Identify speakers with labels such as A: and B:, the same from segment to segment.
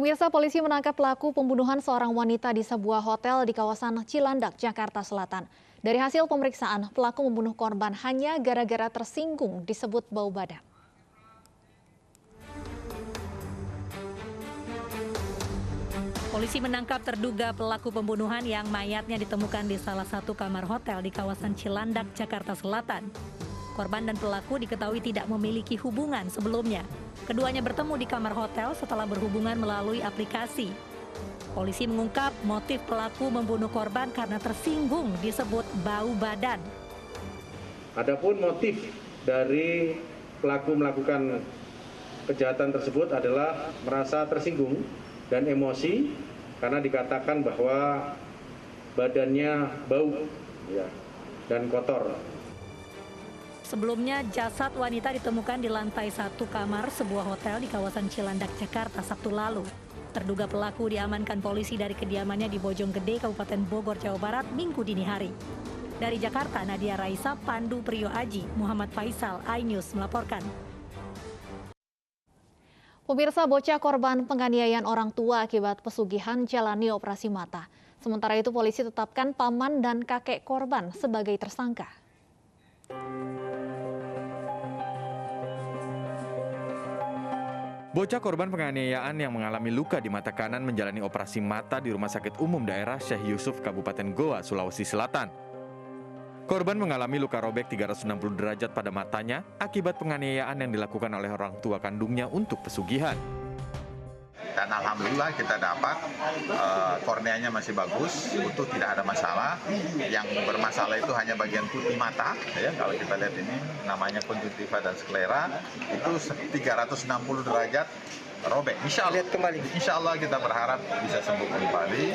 A: Pemirsa, polisi menangkap pelaku pembunuhan seorang wanita di sebuah hotel di kawasan Cilandak, Jakarta Selatan. Dari hasil pemeriksaan, pelaku membunuh korban hanya gara-gara tersinggung disebut bau badan.
B: Polisi menangkap terduga pelaku pembunuhan yang mayatnya ditemukan di salah satu kamar hotel di kawasan Cilandak, Jakarta Selatan. Korban dan pelaku diketahui tidak memiliki hubungan sebelumnya. Keduanya bertemu di kamar hotel setelah berhubungan melalui aplikasi. Polisi mengungkap motif pelaku membunuh korban karena tersinggung disebut bau badan.
C: Adapun motif dari pelaku melakukan kejahatan tersebut adalah merasa tersinggung dan emosi karena dikatakan bahwa badannya bau dan kotor.
B: Sebelumnya, jasad wanita ditemukan di lantai 1 kamar sebuah hotel di kawasan Cilandak, Jakarta, Sabtu lalu. Terduga pelaku diamankan polisi dari kediamannya di Bojonggede, Kabupaten Bogor, Jawa Barat, Minggu dini hari. Dari Jakarta, Nadia Raisa, Pandu Priyo Aji, Muhammad Faisal, iNews melaporkan.
A: Pemirsa, bocah korban penganiayaan orang tua akibat pesugihan jalani operasi mata. Sementara itu polisi tetapkan paman dan kakek korban sebagai tersangka.
D: Bocah korban penganiayaan yang mengalami luka di mata kanan menjalani operasi mata di Rumah Sakit Umum Daerah Syekh Yusuf, Kabupaten Goa, Sulawesi Selatan. Korban mengalami luka robek 360 derajat pada matanya akibat penganiayaan yang dilakukan oleh orang tua kandungnya untuk pesugihan.
E: Dan alhamdulillah kita dapat korneanya masih bagus, utuh, tidak ada masalah. Yang bermasalah itu hanya bagian putih mata, ya. Kalau kita lihat ini namanya konjungtiva dan sklera, itu 360 derajat robek. Insya Allah kita berharap bisa sembuh kembali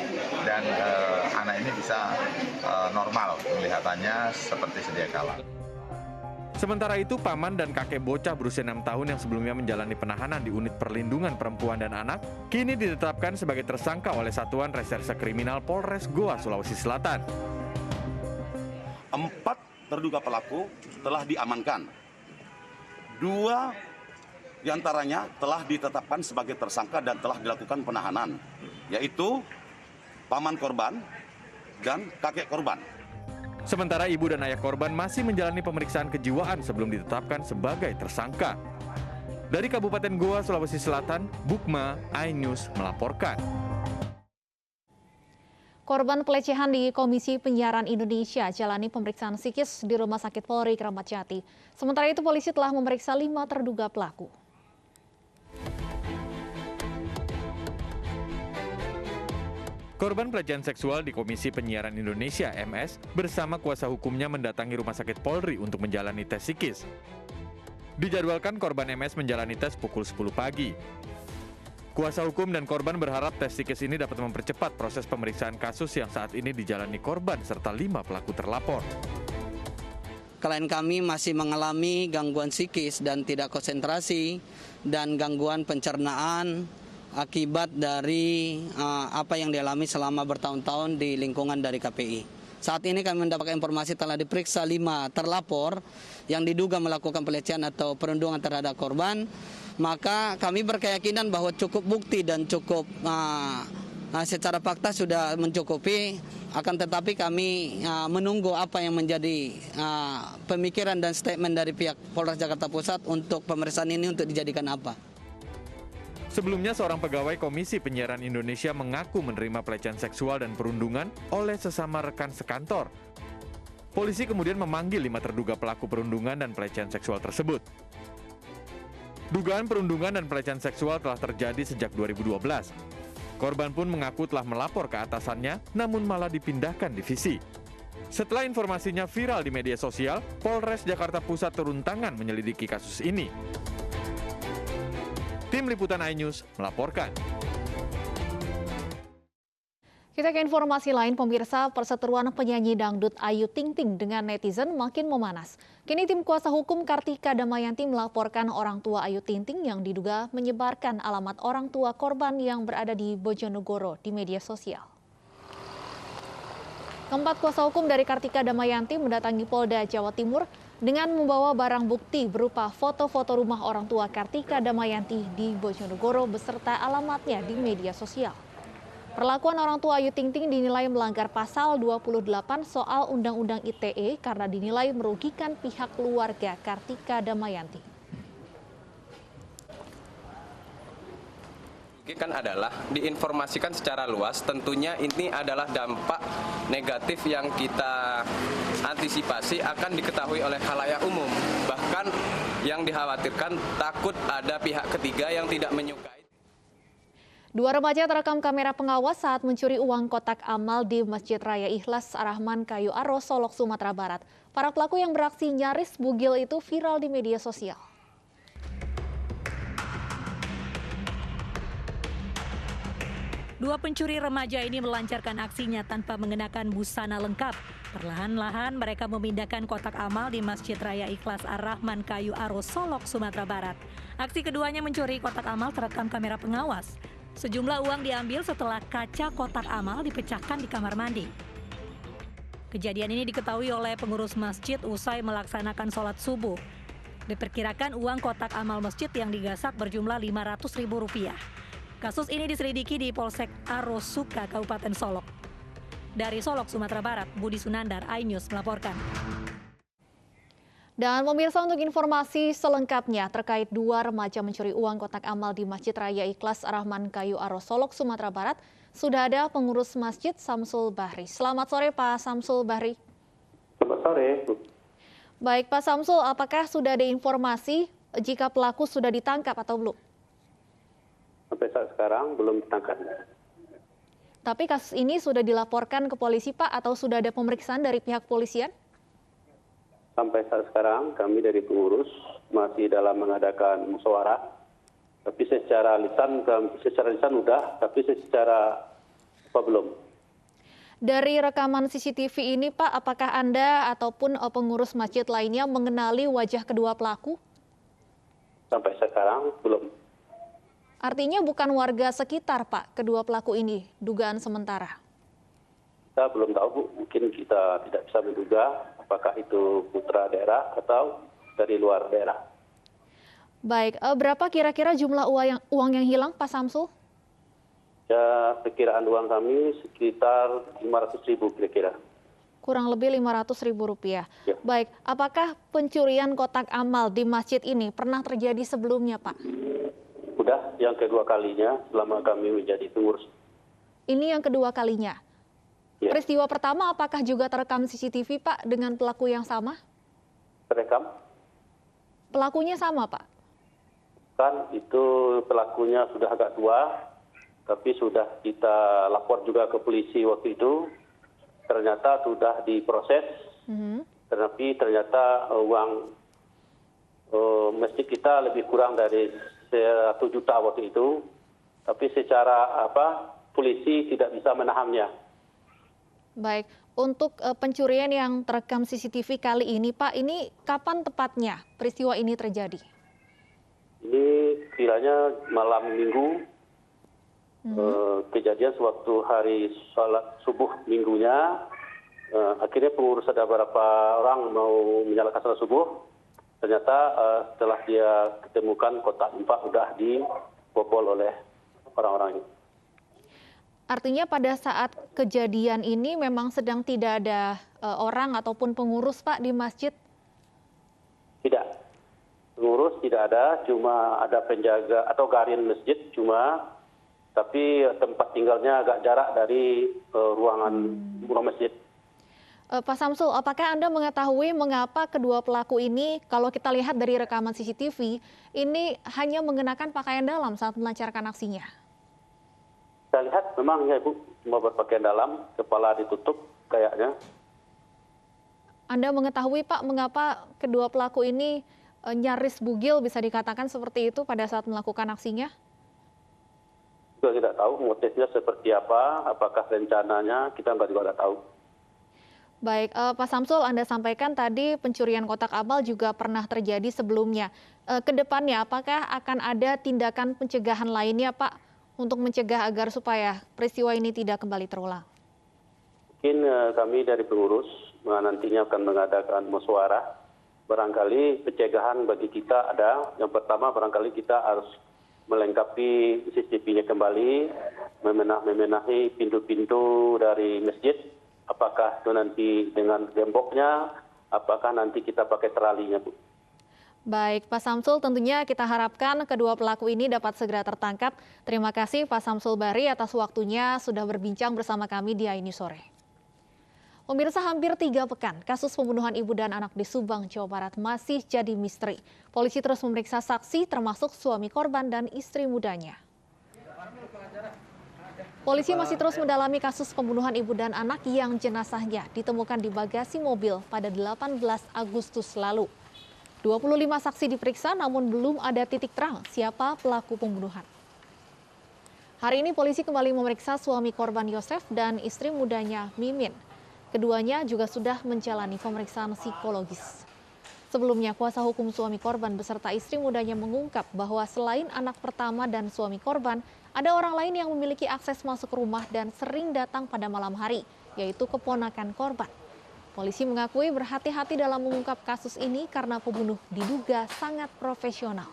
E: dan anak ini bisa normal penglihatannya seperti sedia kala.
D: Sementara itu, paman dan kakek bocah berusia 6 tahun yang sebelumnya menjalani penahanan di Unit Perlindungan Perempuan dan Anak, kini ditetapkan sebagai tersangka oleh Satuan Reserse Kriminal Polres Goa, Sulawesi Selatan.
F: 4 terduga pelaku telah diamankan. 2 diantaranya telah ditetapkan sebagai tersangka dan telah dilakukan penahanan, yaitu paman korban dan kakek korban.
D: Sementara ibu dan ayah korban masih menjalani pemeriksaan kejiwaan sebelum ditetapkan sebagai tersangka. Dari Kabupaten Goa, Sulawesi Selatan, Bukma, iNews melaporkan.
A: Korban pelecehan di Komisi Penyiaran Indonesia jalani pemeriksaan psikis di Rumah Sakit Polri Kramat Jati. Sementara itu polisi telah memeriksa 5 terduga pelaku.
D: Korban pelecehan seksual di Komisi Penyiaran Indonesia (MS) bersama kuasa hukumnya mendatangi Rumah Sakit Polri untuk menjalani tes psikis. Dijadwalkan korban MS menjalani tes pukul 10 pagi. Kuasa hukum dan korban berharap tes psikis ini dapat mempercepat proses pemeriksaan kasus yang saat ini dijalani korban serta 5 pelaku terlapor.
G: Klien kami masih mengalami gangguan psikis dan tidak konsentrasi dan gangguan pencernaan akibat dari apa yang dialami selama bertahun-tahun di lingkungan dari KPI. Saat ini kami mendapatkan informasi telah diperiksa 5 terlapor yang diduga melakukan pelecehan atau perundungan terhadap korban. Maka kami berkeyakinan bahwa cukup bukti dan cukup secara fakta sudah mencukupi. Akan tetapi kami menunggu apa yang menjadi pemikiran dan statement dari pihak Polres Jakarta Pusat untuk pemeriksaan ini untuk dijadikan apa.
D: Sebelumnya, seorang pegawai Komisi Penyiaran Indonesia mengaku menerima pelecehan seksual dan perundungan oleh sesama rekan sekantor. Polisi kemudian memanggil 5 terduga pelaku perundungan dan pelecehan seksual tersebut. Dugaan perundungan dan pelecehan seksual telah terjadi sejak 2012. Korban pun mengaku telah melapor ke atasannya, namun malah dipindahkan divisi. Setelah informasinya viral di media sosial, Polres Jakarta Pusat turun tangan menyelidiki kasus ini. Tim Liputan iNews melaporkan.
A: Kita ke informasi lain, pemirsa. Perseteruan penyanyi dangdut Ayu Ting Ting dengan netizen makin memanas. Kini tim kuasa hukum Kartika Damayanti melaporkan orang tua Ayu Ting Ting yang diduga menyebarkan alamat orang tua korban yang berada di Bojonegoro di media sosial. Keempat kuasa hukum dari Kartika Damayanti mendatangi Polda Jawa Timur dengan membawa barang bukti berupa foto-foto rumah orang tua Kartika Damayanti di Bojonegoro beserta alamatnya di media sosial. Perlakuan orang tua Ayu Ting Ting dinilai melanggar pasal 28 soal Undang-Undang ITE karena dinilai merugikan pihak keluarga Kartika Damayanti.
H: Kan adalah diinformasikan secara luas, tentunya ini adalah dampak negatif yang kita antisipasi akan diketahui oleh khalayak umum. Bahkan yang dikhawatirkan takut ada pihak ketiga yang tidak menyukai.
A: Dua remaja terekam kamera pengawas saat mencuri uang kotak amal di Masjid Raya Ikhlas Ar-Rahman Kayu Aro, Solok, Sumatera Barat. Para pelaku yang beraksi nyaris bugil itu viral di media sosial.
B: Dua pencuri remaja ini melancarkan aksinya tanpa mengenakan busana lengkap. Perlahan-lahan mereka memindahkan kotak amal di Masjid Raya Ikhlas Ar-Rahman Kayu Aro, Solok, Sumatera Barat. Aksi keduanya mencuri kotak amal terekam kamera pengawas. Sejumlah uang diambil setelah kaca kotak amal dipecahkan di kamar mandi. Kejadian ini diketahui oleh pengurus masjid usai melaksanakan sholat subuh. Diperkirakan uang kotak amal masjid yang digasak berjumlah Rp500.000. Kasus ini diselidiki di Polsek Arosuka, Kabupaten Solok. Dari Solok, Sumatera Barat, Budi Sunandar, iNews melaporkan.
A: Dan pemirsa, untuk informasi selengkapnya terkait dua remaja mencuri uang kotak amal di Masjid Raya Ikhlas Ar-Rahman Kayu Aro, Solok, Sumatera Barat, sudah ada pengurus masjid Samsul Bahri. Selamat sore Pak Samsul Bahri.
I: Selamat sore.
A: Baik Pak Samsul, apakah sudah ada informasi jika pelaku sudah ditangkap atau belum?
I: Sampai saat sekarang belum ditangkap.
A: Tapi kasus ini sudah dilaporkan ke polisi Pak atau sudah ada pemeriksaan dari pihak polisian?
I: Sampai saat sekarang kami dari pengurus masih dalam mengadakan musyawarah. Tapi secara lisan sudah, tapi secara belum.
A: Dari rekaman CCTV ini Pak, apakah Anda ataupun pengurus masjid lainnya mengenali wajah kedua pelaku?
I: Sampai sekarang belum.
A: Artinya bukan warga sekitar Pak, kedua pelaku ini, dugaan sementara.
I: Kita belum tahu Bu, mungkin kita tidak bisa menduga apakah itu putra daerah atau dari luar daerah.
A: Baik, berapa kira-kira jumlah uang yang hilang Pak Samsul?
I: Ya, perkiraan uang kami sekitar 500.000 kira-kira.
A: Kurang lebih Rp500.000.
I: Ya.
A: Baik, apakah pencurian kotak amal di masjid ini pernah terjadi sebelumnya Pak?
I: Sudah yang kedua kalinya selama kami menjadi pengurus.
A: Ini yang kedua kalinya.
I: Ya.
A: Peristiwa pertama apakah juga terekam CCTV Pak dengan pelaku yang sama?
I: Terekam?
A: Pelakunya sama Pak?
I: Kan itu pelakunya sudah agak tua, tapi sudah kita lapor juga ke polisi waktu itu. Ternyata sudah diproses, tapi ternyata uang masjid kita lebih kurang dari 1 juta waktu itu. Tapi secara polisi tidak bisa menahannya.
A: Baik, untuk pencurian yang terekam CCTV kali ini Pak, ini kapan tepatnya peristiwa ini terjadi?
I: Ini kiranya malam minggu, kejadian sewaktu hari sholat subuh minggunya, akhirnya pengurus ada beberapa orang mau menyalakan sholat subuh, ternyata setelah dia ketemukan kotak infak sudah dibobol oleh orang-orang ini.
A: Artinya pada saat kejadian ini memang sedang tidak ada orang ataupun pengurus Pak di masjid?
I: Tidak, pengurus tidak ada, cuma ada penjaga atau garin masjid tapi tempat tinggalnya agak jarak dari ruangan masjid.
A: Pak Samsul, apakah Anda mengetahui mengapa kedua pelaku ini, kalau kita lihat dari rekaman CCTV, ini hanya mengenakan pakaian dalam saat melancarkan aksinya?
I: Saya lihat memang ya Bu, cuma berpakaian dalam, kepala ditutup kayaknya.
A: Anda mengetahui Pak, mengapa kedua pelaku ini nyaris bugil bisa dikatakan seperti itu pada saat melakukan aksinya?
I: Juga tidak tahu motifnya seperti apa, apakah rencananya, kita juga tidak tahu.
A: Baik, Pak Samsul, Anda sampaikan tadi pencurian kotak amal juga pernah terjadi sebelumnya. Kedepannya, apakah akan ada tindakan pencegahan lainnya Pak, untuk mencegah agar supaya peristiwa ini tidak kembali terulang?
I: Mungkin kami dari pengurus nantinya akan mengadakan musyawarah barangkali pencegahan bagi kita ada. Yang pertama barangkali kita harus melengkapi CCTV-nya kembali, memenahi pintu-pintu dari masjid, apakah itu nanti dengan gemboknya, apakah nanti kita pakai teralinya, Bu.
A: Baik, Pak Samsul, tentunya kita harapkan kedua pelaku ini dapat segera tertangkap. Terima kasih Pak Samsul Bahri atas waktunya sudah berbincang bersama kami di AINI Sore. Pemirsa, hampir 3 pekan, kasus pembunuhan ibu dan anak di Subang, Jawa Barat masih jadi misteri. Polisi terus memeriksa saksi termasuk suami korban dan istri mudanya. Polisi masih terus mendalami kasus pembunuhan ibu dan anak yang jenazahnya ditemukan di bagasi mobil pada 18 Agustus lalu. 25 saksi diperiksa namun belum ada titik terang siapa pelaku pembunuhan. Hari ini polisi kembali memeriksa suami korban Yosef dan istri mudanya Mimin. Keduanya juga sudah menjalani pemeriksaan psikologis. Sebelumnya kuasa hukum suami korban beserta istri mudanya mengungkap bahwa selain anak pertama dan suami korban, ada orang lain yang memiliki akses masuk rumah dan sering datang pada malam hari, yaitu keponakan korban. Polisi mengakui berhati-hati dalam mengungkap kasus ini karena pembunuh diduga sangat profesional.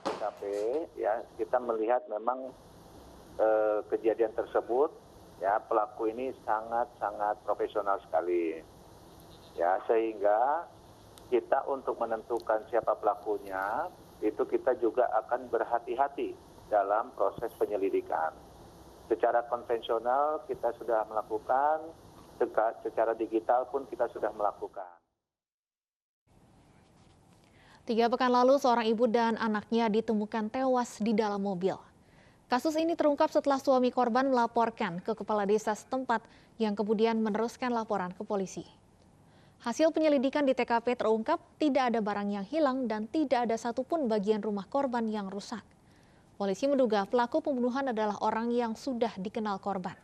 J: TKP ya, kita melihat memang kejadian tersebut ya, pelaku ini sangat profesional sekali. Ya, sehingga kita untuk menentukan siapa pelakunya itu kita juga akan berhati-hati dalam proses penyelidikan. Secara konvensional kita sudah melakukan, secara digital pun kita sudah melakukan.
A: 3 pekan lalu seorang ibu dan anaknya ditemukan tewas di dalam mobil. Kasus ini terungkap setelah suami korban melaporkan ke kepala desa setempat yang kemudian meneruskan laporan ke polisi. Hasil penyelidikan di TKP terungkap tidak ada barang yang hilang dan tidak ada satupun bagian rumah korban yang rusak. Polisi menduga pelaku pembunuhan adalah orang yang sudah dikenal korban.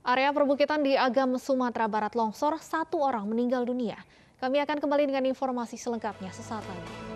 A: Area perbukitan di Agam, Sumatera Barat longsor, 1 orang meninggal dunia. Kami akan kembali dengan informasi selengkapnya sesaat lagi.